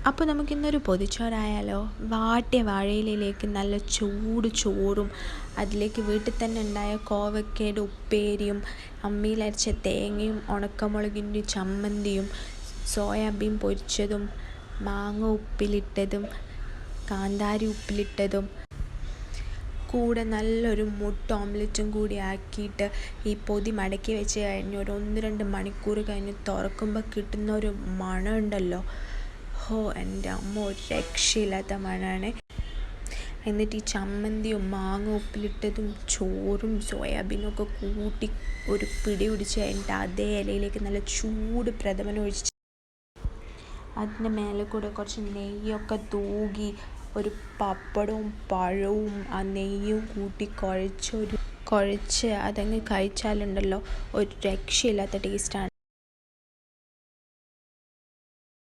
അപ്പോൾ നമുക്കിന്നൊരു പൊതിച്ചോറായാലോ. വാട്ടിയ വാഴയിലയിലേക്ക് നല്ല ചൂട് ചോറും അതിലേക്ക് വീട്ടിൽ തന്നെ ഉണ്ടായ കോവക്കയുടെ ഉപ്പേരിയും അമ്മിയിലരച്ച തേങ്ങയും ഉണക്കമുളകിൻ്റെ ചമ്മന്തിയും സോയാബീൻ പൊരിച്ചതും മാങ്ങ ഉപ്പിലിട്ടതും കാന്താരി ഉപ്പിലിട്ടതും കൂടെ നല്ലൊരു മുട്ട ഓംലെറ്റും കൂടി ആക്കിയിട്ട് ഈ പൊതി മടക്കി വെച്ച് കഴിഞ്ഞ് ഒരു 1-2 മണിക്കൂർ കഴിഞ്ഞ് തുറക്കുമ്പോൾ കിട്ടുന്ന ഒരു മണം ഉണ്ടല്ലോ, എൻ്റെ അമ്മ ഒരു രക്ഷയില്ലാത്ത മണമാണ്. എന്നിട്ട് ഈ ചമ്മന്തിയും മാങ്ങ ഉപ്പിലിട്ടതും ചോറും സോയാബീനും ഒക്കെ കൂട്ടി ഒരു പിടി പിടിച്ച് കഴിഞ്ഞിട്ട് അതേ ഇലയിലേക്ക് നല്ല ചൂട് പ്രഥമൻ ഒഴിച്ച് അതിൻ്റെ മേലെ കൂടെ കുറച്ച് നെയ്യൊക്കെ തൂകി ഒരു പപ്പടവും പഴവും ആ നെയ്യും കൂട്ടി കുഴച്ച് അതങ്ങ് കഴിച്ചാലുണ്ടല്ലോ ഒരു രക്ഷയില്ലാത്ത ടേസ്റ്റാണ്.